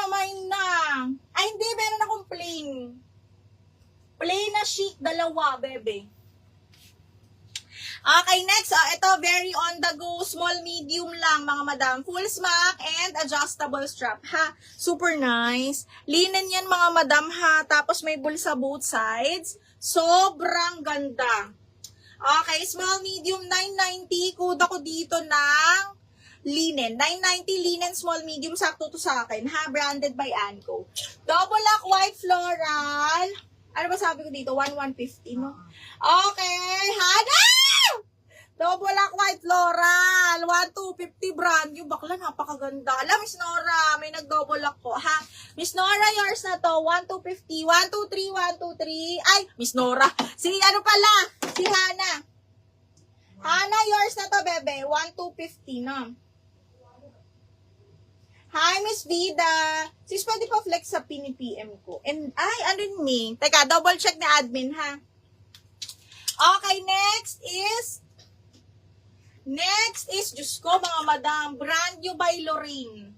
naman na. Ay, hindi. Meron akong plain. Plain na chic, dalawa, bebe. Okay, next. Ito, very on the go. Small, medium lang, mga madam. Full smock and adjustable strap, ha? Super nice. Linen yan, mga madam, ha? Tapos may bulsa both sides. Sobrang ganda. Okay, small, medium, 990. Kuda ko dito ng linen. 990 linen, small, medium. Sakto to sa akin, ha? Branded by Anco. Double lock, white floral. Ano ba sabi ko dito? 1,150, no? Okay, Hana! Double lock, white floral. 1,250 brand new. Bakla, napakaganda. Alam, Miss Nora, may nag-double lock ko, ha? Miss Nora, yours na to. 1,250. 123, 123. Ay, Miss Nora. Si ano pala? Si Hana. Hana, yours na to, bebe. 1,250 na. Hi, Miss Vida. Sis, pwede pa flex sa pini-PM ko. And, ay, ano ni? Teka, double check na admin, ha? Okay, next is, Diyos ko, mga madam, brand new by Lorraine.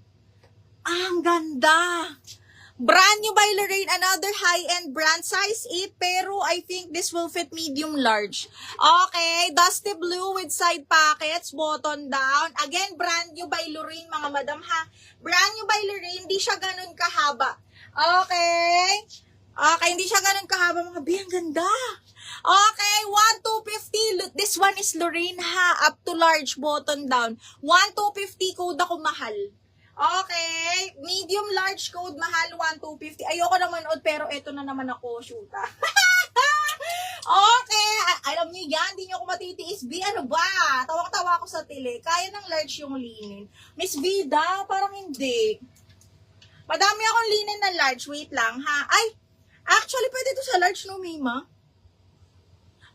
Ang ganda. Brand new by Lorraine, another high-end brand, size 8, pero I think this will fit medium large. Okay, dusty blue with side pockets, button down. Again, brand new by Lorraine, mga madam, ha? Brand new by Lorraine, hindi siya ganun kahaba. Okay? Okay, hindi siya ganun kahaba, mga bi, ang ganda. Okay, 1,250. This one is Lorraine, ha? Up to large, button down. 1,250, code ako mahal. Okay, medium large code, mahal, 1,250. Ayoko naman odd, pero eto na naman ako, shoota. Okay, alam niyo yan, hindi niyo ako matitiis. B, ano ba? Tawang-tawa ako sa tili. Kaya ng large yung linen. Miss Vida, parang hindi. Madami akong linen na large. Wait lang, ha? Ay, actually, pwede to sa large, no, Mima?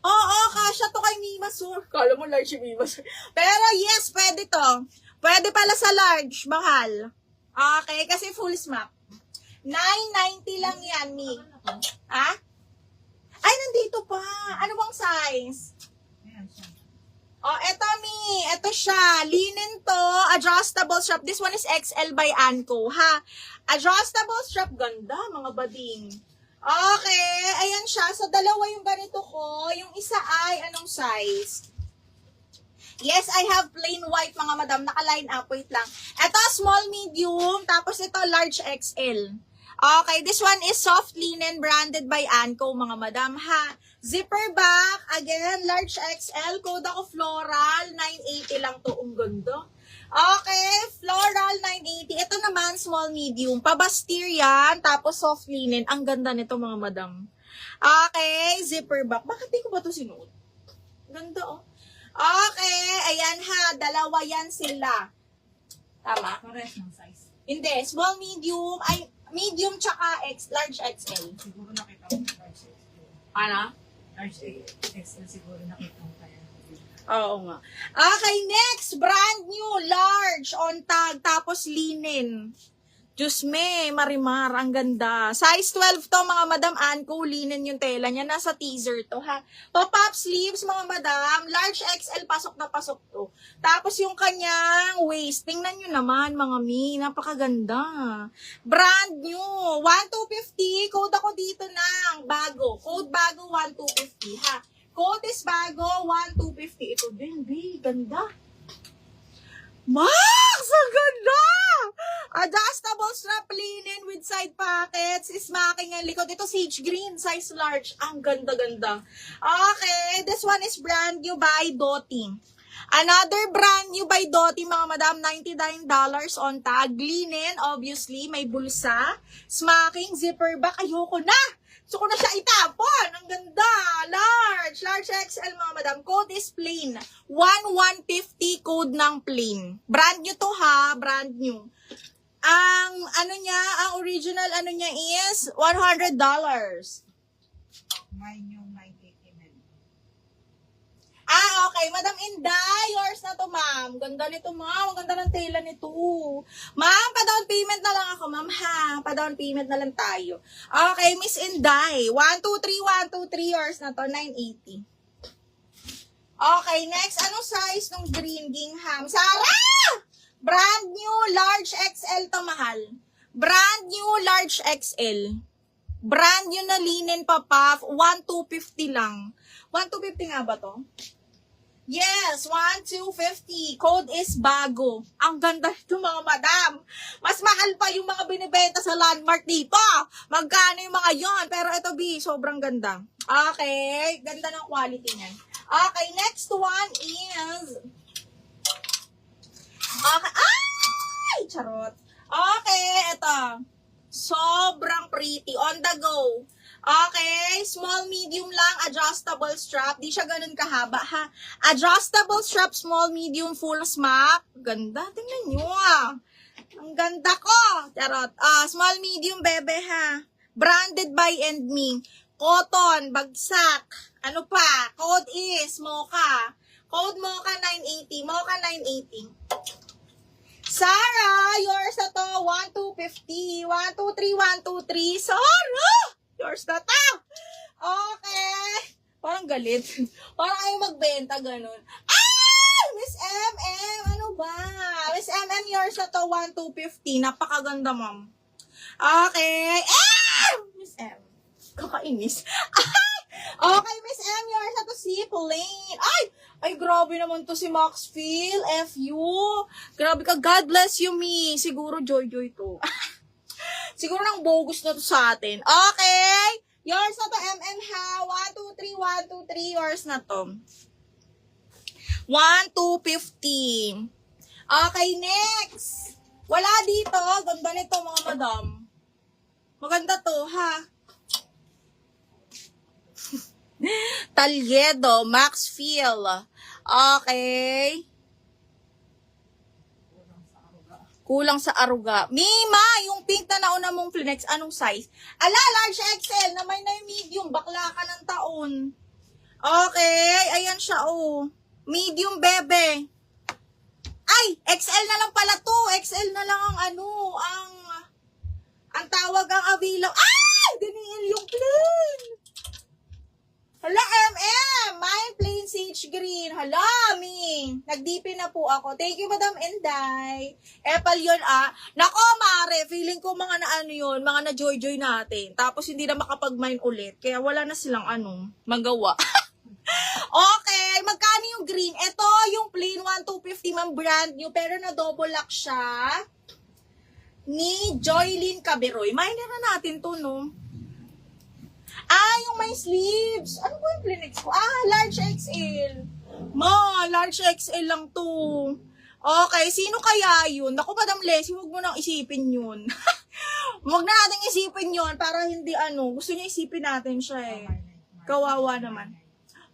Oo, kasha to kay Mima, sur. Kala mo large yung Mima, sur. Pero yes, pwede to. Pwede pala sa large, mahal. Okay, kasi full smock. 990 lang yan, Mi. Ha? Ay, nandito pa. Ano bang size? Oh, eto, Mi. Eto siya. Linen to. Adjustable strap. This one is XL by Anco, ha? Adjustable strap. Ganda, mga bading. Okay, ayan siya. So, dalawa yung ganito ko. Yung isa ay, anong size? Yes, I have plain white, mga madam. Naka-line up. Wait lang. Ito, small, medium. Tapos ito, large XL. Okay, this one is soft linen branded by Anco, mga madam, ha. Zipper back. Again, large XL. Code ako floral. 980 lang to. Ang ganda. Okay, floral 980. Ito naman, small, medium. Pabastir yan. Tapos soft linen. Ang ganda nito, mga madam. Okay, zipper back. Bakit di ko ba ito sinuot? Ganda, oh. Okay, ayan ha, dalawa yan sila. Tama? Pares ng size. Hindi, small, medium, ay, medium tsaka large XL. Siguro nakita mo large XL. Ano? Large XL siguro nakita mo kaya. Oo nga. Okay, next, brand new, large, on tag, tapos linen. Diyos me, marimar, ang ganda. Size 12 to, mga madam. Anco, linen yung tela niya. Nasa teaser to, ha. Pop-up sleeves, mga madam. Large XL, pasok na pasok to. Tapos yung kanyang waist. Tingnan nyo naman, mga mi. Napakaganda. Brand new. 1,250. Code ako dito ng bago. Code bago, 1,250, ha. Code is bago, 1,250. Ito din, B. Ganda. Max! Ang ganda! Adjustable strap linen with side pockets. Smacking ang likod. Ito sage green, size large. Ang ganda-ganda. Okay, this one is brand new by Doty. Another brand new by Doty, mga madam. $99 on tag. Linen, obviously. May bulsa. Smacking, zipper back. Ayoko na! So, ko na siya itapon. Ang ganda. Large. Large XL, mga madam. Code is plain. 1,150 code ng plain. Brand new to, ha. Brand new. Ang, ano niya, ang original, ano niya is $100. Mine yung 980 men. Ah, okay. Madam Inday, yours na to, ma'am. Ganda nito, ma'am. Ang ganda ng tela nito. Ma'am, pa-down payment na lang ako, ma'am, ha. Pa-down payment na lang tayo. Okay, Miss Inday. 123, yours na to. 980. Okay, next. Anong size ng green gingham? Sarah! Brand new, large XL to, mahal. Brand new large XL. Brand new na linen pa, puff. 1,250 lang. 1,250 nga ba to? Yes, 1,250. Code is bago. Ang ganda ito mga madam. Mas mahal pa yung mga binibenta sa Landmark dito. Magkano yung mga yon? Pero ito, B, sobrang ganda. Okay, ganda ng quality niyan. Okay, next one is... Okay, ay! Charot. Okay, ito. Sobrang pretty. On the go. Okay, small, medium lang, adjustable strap. Di siya ganun kahaba, ha? Adjustable strap, small, medium, full smock. Ganda, tingnan nyo, ah. Ang ganda ko. Charot. Small, medium, bebe, ha? Branded by and me. Cotton, bagsak. Ano pa? Code is Mocha. Code Mocha 980. Mocha 980. Sarah, yours na to. 1,250. 123, 123. Sarah! Yours na to. Okay. Parang galit. Parang ayaw magbenta, ganun. Ah! Miss MM, ano ba? Miss MM, yours na to. 1,250. Napakaganda, ma'am. Okay. Ah! Miss M. Kakainis. Okay, Miss M, yours na to. Si Plain. Ay, grabe naman to si Maxfield. FU. Grabe ka. God bless you, me. Siguro joy-joy to. Siguro nang bogus na to sa atin. Okay. Yours na to, MM ha. 123, 123. Yours na to. 1,250. Okay, next. Wala dito. Ganda nito, mga madam. Maganda to, ha. Talyedo, Maxfield. Okay. Kulang sa aruga. Mima, yung pink na nauna mong flex, anong size? Ala, large XL, na may na yung medium, bakla ka ng taon. Okay, ayan siya, oh. Medium, bebe. Ay, XL na lang pala to. XL na lang ang ang tawag ang available. Ay, diniil yung plain. Hala, MM! Mine plain sage green. Hala, mi. Nagdipin na po ako. Thank you, Madam Enday. Epal yun, ah. Nako, mare. Feeling ko mga na ano yun, mga na joy-joy natin. Tapos hindi na makapag-mine ulit. Kaya wala na silang magawa. Okay, magkano yung green? Ito, yung plain 1,250 man brand new. Pero na double lock siya. Ni Joylyn Caberoy. Miner na natin to, no? Yung may sleeves. Ano ba yung Kleenex ko? Large XL. Large XL lang to. Okay, sino kaya yun? Naku, Madam Leslie, huwag mo nang isipin yun. Huwag na natin isipin yun para hindi gusto niya isipin natin siya eh. Kawawa naman.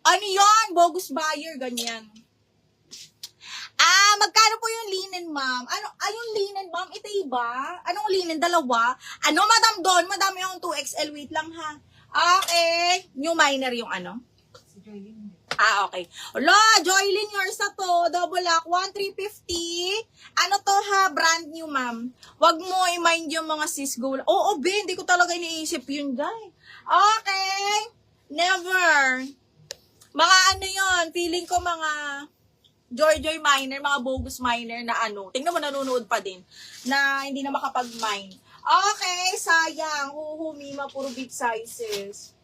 Ano yun? Bogus buyer, ganyan. Magkano po yung linen, ma'am? Yung linen, ma'am, ito iba? Anong linen? Dalawa? Madam Don? Madami yung 2XL. Wait lang, ha? Okay. New minor yung Si Joylyn. Okay. Hala, Joylyn, yours na to. Double lock, 1,350. Ano to, ha? Brand new, ma'am. Wag mo i-mind yung mga sis go. Oo, Ben, hindi ko talaga iniisip yun, guys. Okay. Never. Mga yun, feeling ko mga joy-joy miner, mga bogus miner na tingnan mo, nanonood pa din, na hindi na makapag-mine. Okay, sayang. Mima, puro big sizes.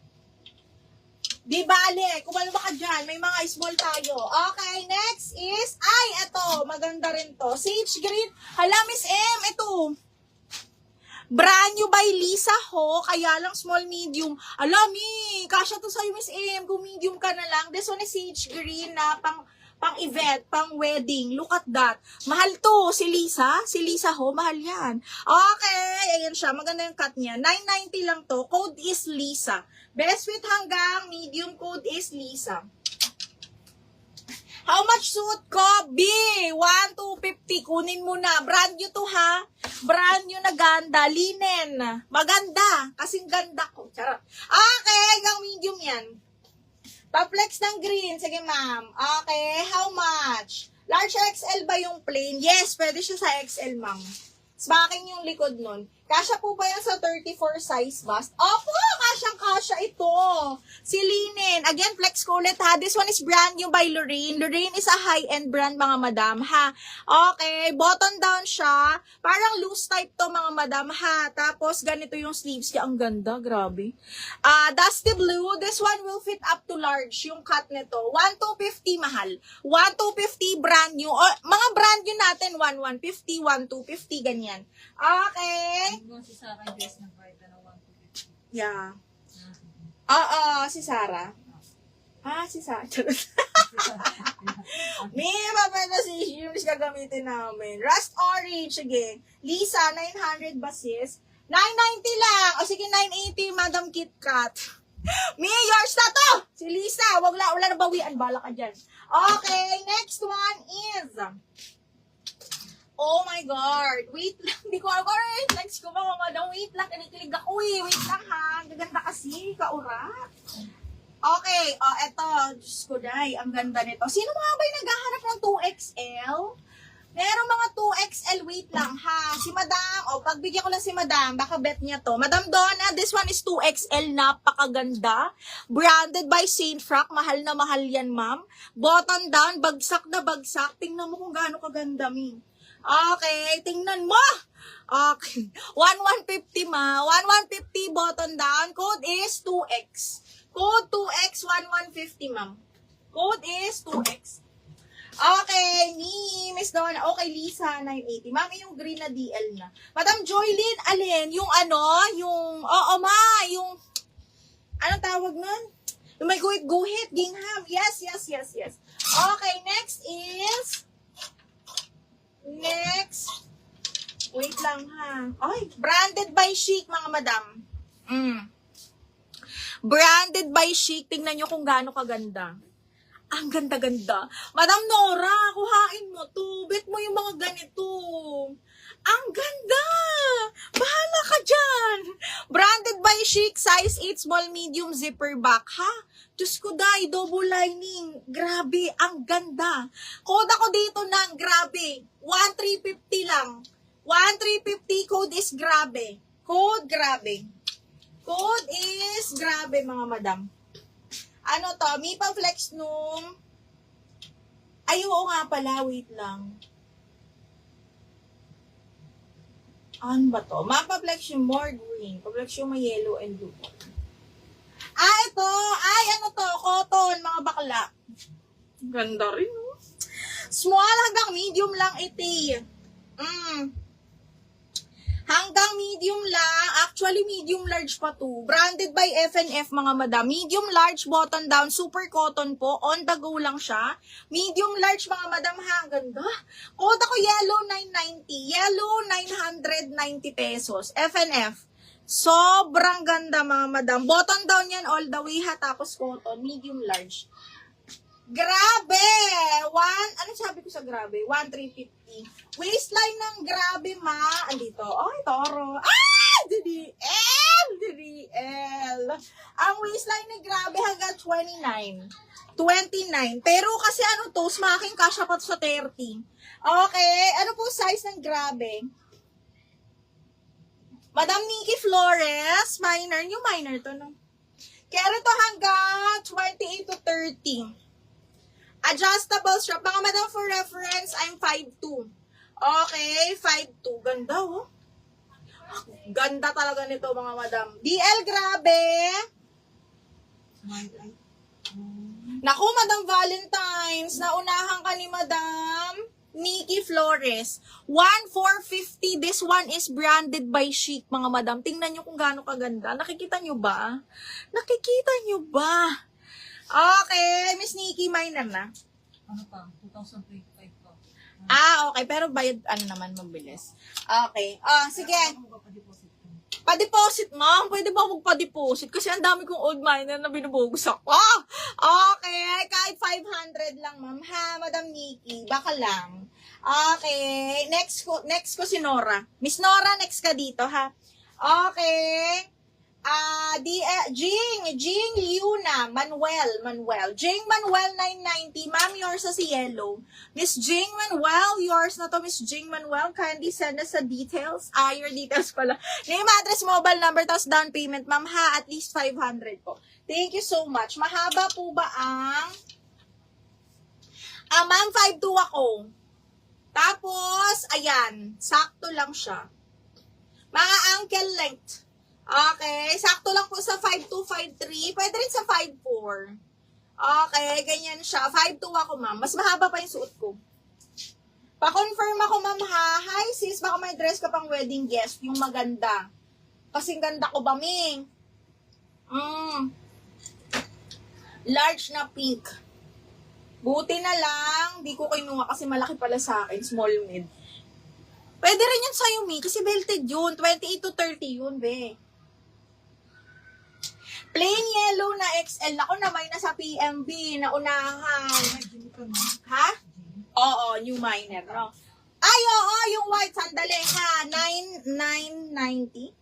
Di bale, kumalma ka dyan, may mga small tayo. Okay, next is, eto, maganda rin to. Sage green. Hala, Miss M, ito. Brand new by Lisa Ho, kaya lang small, medium. Alami, kasya to sa'yo, Miss M, kung medium ka na lang. This one is sage green na pang-event, pang-wedding. Look at that. Mahal to, si Lisa Ho, mahal yan. Okay, ayan siya, maganda yung cut niya. 990 lang to, code is Lisa. Best fit hanggang medium, code is Lisa. How much suit ko? B, 1,250. Kunin mo na. Brand new to, ha? Brand new na ganda. Linen. Maganda. Kasing ganda ko. Charot. Okay, hanggang medium yan. Paplex ng green. Sige, ma'am. Okay, how much? Large XL ba yung plain? Yes, pwede siya sa XL, ma'am. Smacking yung likod nun. Kasya po ba yan sa 34 size bust? Opo, kasyang-kasya ito. Si Linen, again, flex ko ulit ha. This one is brand new by Lorraine. Lorraine is a high-end brand, mga madam, ha. Okay, button down siya. Parang loose type to, mga madam, ha. Tapos, ganito yung sleeves niya. Ang ganda, grabe. Dusty blue. This one will fit up to large, yung cut nito. 1,250 mahal. 1,250 brand new. O, mga brand new natin, 1,150, 1,250, ganyan. Okay. Yung si Sarah dress ng kahit na 150. Yeah. Oo, si Sarah. Si Sarah. May mababa si shoes gagamitin namin. Rust orange, sige. Lisa, 900 basis. 990 lang. O sige, 980, Madam Kit Kat. Me, yours na to. Si Lisa, wala na bawian. Bala ka dyan. Okay, next one is... Oh my God. Wait lang. Hindi ko alam. Next ko mga madam. Wait lang. Kinikilig ako eh. Wait lang ha. Gaganda kasi. Kaurat. Okay. Eto. Diyos ko day. Ang ganda nito. Sino mga ba yung naghahanap ng 2XL? Meron mga 2XL. Wait lang ha. Si madam. Pagbigyan ko lang si madam. Baka bet niya to. Madam Donna, this one is 2XL. Napakaganda. Branded by Saint Frank. Mahal na mahal yan, ma'am. Button down. Bagsak na bagsak. Tingnan mo kung gaano kaganda, mi. Okay, tingnan mo. Okay. 1,150 ma. 1,150 button down. Code is 2X. Code 2X 1,150 ma'am. Code is 2X. Okay, ni Miss Donna. Okay, Lisa 980. Mami yung green na DL na. Madam Joylyn, alin? Yung yung yung ano tawag nun? Yung may guhit, gingham. Yes. Okay, next is wait lang ha. Ay, branded by Chic, mga madam. Branded by Chic. Tingnan nyo kung gaano kaganda. Ang ganda-ganda. Madam Nora, kuhain mo to. Bet mo yung mga ganito. Ang ganda! Bahala ka dyan! Branded by Chic, size 8, small, medium, zipper back. Ha? Diyos ko day, double lining. Grabe, ang ganda. Code ako dito ng grabe. 1,350 lang. 1,350, code is grabe. Code grabe. Code is grabe, mga madam. Ano to? May pa-flex nung... Ay, oo nga pala. Wait lang. Ano ba to? Mapa-flex yung more green. Pa-flex yung may yellow and blue. Ito. Ay, ano to? Cotton, mga bakla. Ganda rin, no? Small hanggang medium lang ito. Hanggang medium lang. Actually, medium large pa to. Branded by F&F, mga madam. Medium large, button down, super cotton po. On the go lang siya. Medium large, mga madam, ha. Ang ganda. Code ako yellow 990. Yellow 990 pesos. F&F. Sobrang ganda, mga madam. Button down yan all the way, ha. Tapos cotton. Medium large. Grabe! Ano sabi ko sa grabe? 1,350. Waistline ng grabe, ma. Andito. Ay, toro. DDL! Ang waistline ni grabe hanggang 29. Pero kasi ano to, smaking kasya pa to sa 30. Okay. Ano po size ng grabe? Madam Nikki Flores. Minor. Yung minor to, no? Kaya ito hanggang 28 to 30. Adjustable strap. Mga madam, for reference, I'm 5'2". Okay, 5'2". Ganda, oh. Ganda talaga nito, mga madam. DL, grabe. Naku, Madam Valentine's. Naunahan ka ni Madam Nikki Flores. 1,450. This one is branded by Chic, mga madam. Tingnan nyo kung gaano kaganda. Nakikita nyo ba? Okay, Miss Nikki, minor na. Ano pa? 2025 pa. Okay. Pero bayad, naman, mabilis. Okay. Sige. Ano ba pa-deposit ko? Pa-deposit, ma'am. Pwede ba magpa-deposit? Kasi ang dami kong old miner na binubugos ako. Okay. Kahit 500 lang, ma'am. Ha, Madam Nikki. Baka lang. Okay. Next ko si Nora. Miss Nora, next ka dito, ha? Okay. Jing Liuna, Manuel. Jing Manuel 990. Ma'am, yours sa si Yellow. Miss Jing Manuel, yours na to, Miss Jing Manuel. Kindly send us the details. Your details pala. Name, address, mobile number, tapos down payment, ma'am ha, at least 500 po. Thank you so much. Mahaba po ba ang... ma'am, 5'2" ako. Tapos, ayan, sakto lang siya. Mga ankle length. Okay, sakto lang po sa 5'2", 5'3". Pwede rin sa 5'4". Okay, ganyan siya. 5'2" ako, ma'am. Mas mahaba pa yung suot ko. Pa-confirm ako, ma'am, ha? Hi, sis. Baka may dress ka pang wedding guest. Yung maganda. Kasing ganda ko ba, Ming? Large na pink. Buti na lang. Di ko kinuha kasi malaki pala sa akin. Small mid. Pwede rin yun sa'yo, Ming. Kasi belted yun. 28 to 30 yun, be. Plain yellow na XL. Ako na may nasa PMB. Naunahan. Ha? Oo, new minor. No? Ay, oo, yung white. Sandali ha. 990.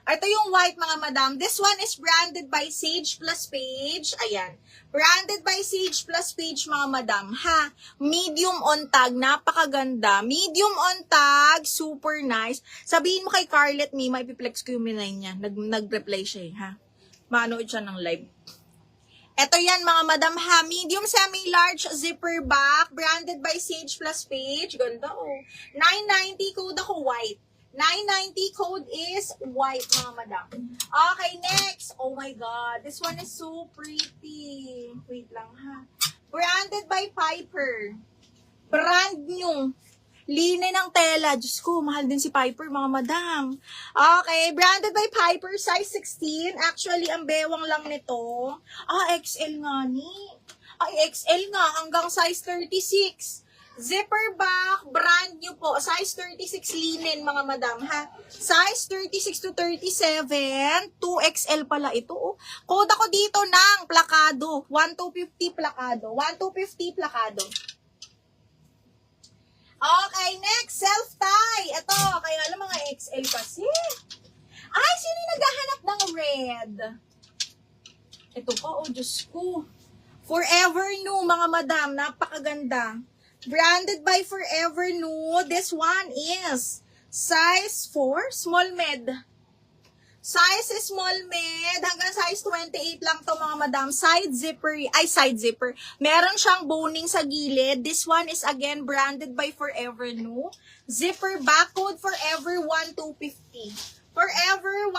Ito yung white, mga madam. This one is branded by Sage Plus Page. Ayan. Branded by Sage Plus Page, mga madam. Ha? Medium on tag. Napakaganda. Medium on tag. Super nice. Sabihin mo kay Carlet, may piplex ko yung minay niya. Nag-reply siya, ha? Manood siya ng live. Ito yan, mga madam, ha? Medium semi-large zipper back. Branded by Sage Plus Page. Ganda, oh. 990, code ako white. 990 code is white, mga madam. Okay, next. Oh my God. This one is so pretty. Wait lang, ha. Branded by Piper. Brand new. Linen ng tela. Diyos ko, mahal din si Piper, mga madam. Okay, branded by Piper, size 16. Actually, ang bewang lang nito. XL nga ni. XL nga, hanggang size 36. Zipper back, brand new po. Size 36 linen, mga madam, ha? Size 36 to 37. 2XL pala ito, oh. Code ako dito ng plakado. 1250 plakado. 1250 plakado. Okay, next. Self-tie. Ito, kaya alam mga XL kasi. Ay, sino yung naghahanap ng red? Ito po, oh, Diyos ko. Forever New, mga madam. Napakaganda. Branded by Forever New. This one is size 4, small med. Size is small med. Hanggang size 28 lang to, mga madam. Side zipper. Meron siyang boning sa gilid. This one is again branded by Forever New. Zipper back, code Forever 1,250. Forever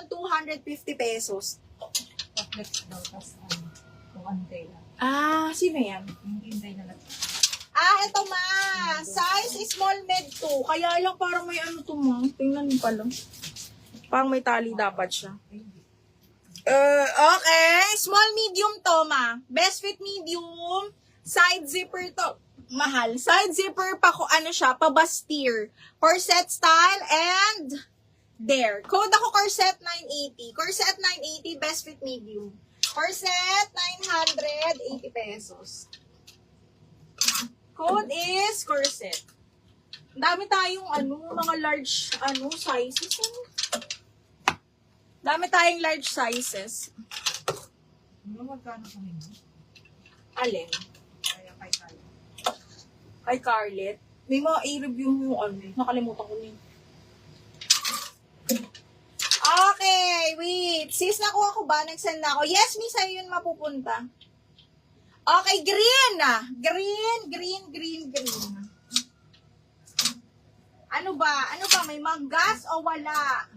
1,250 pesos. Pa-flex daw, tas kung ano tayo. Sino yan? Yung inday na lang. Ito ma. Size is small med to. Kaya lang parang may ano to, ma. Tingnan mo pala. Parang may tali dapat siya. Okay. Small medium to, ma. Best fit medium. Side zipper to. Mahal. Side zipper pa ko, ano siya, pa Bastyr. Corset style and there. Code ako corset 980. Corset 980, best fit medium. Corset 980 pesos. Code is corset. Dami tayong mga large sizes. Dami tayong large sizes. Ano magkano kami mo? Alin? Kaya kay tayo. Kay Carlet. May mga i-review mo yung nakalimutan ko niyo. Okay, wait. Sis, nakuha ko ba? Nag-send na ako. Yes, miss, sa'yo yun mapupunta. Okay, green. Green. Ano ba? May mag-gas o wala?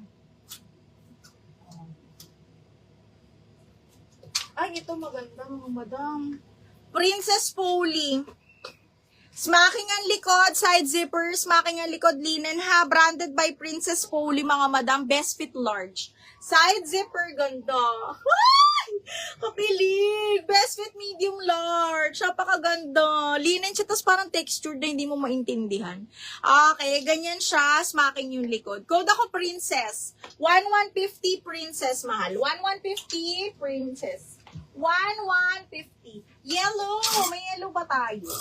Ay, ito maganda, mga madam. Princess Polly. Smacking ang likod, side zipper, smacking ang likod, linen ha. Branded by Princess Polly, mga madam. Best fit large. Side zipper, ganda. Ay! Kapilig! Best fit medium large. Napakaganda. Linen siya, tapos parang textured na hindi mo maintindihan. Okay, ganyan siya. Smacking yung likod. Code ako Princess. 1150 Princess, mahal. 1150 Princess. 1150. Yellow. May yellow ba tayo?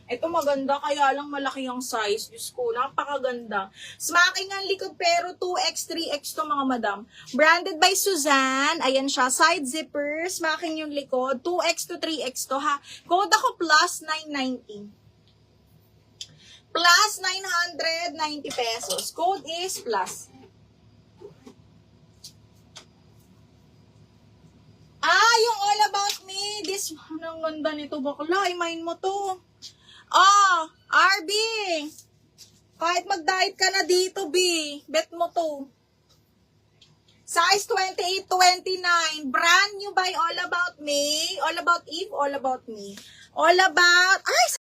Ito maganda, kaya lang malaki ang size. Diyos ko, napakaganda. Smacking ang likod pero 2X, 3X to mga madam. Branded by Suzanne. Ayan siya, side zipper. Smacking yung likod. 2X to 3X to ha. Code ako plus 990. Plus 990 pesos. Code is plus. Yung All About Me. This one, ang ganda nito bakla. I-mine mo to. RB. Kahit mag-diet ka na dito, B. Bet mo to. Size 28-29. Brand new by All About Me. All About Eve, All About Me. All About,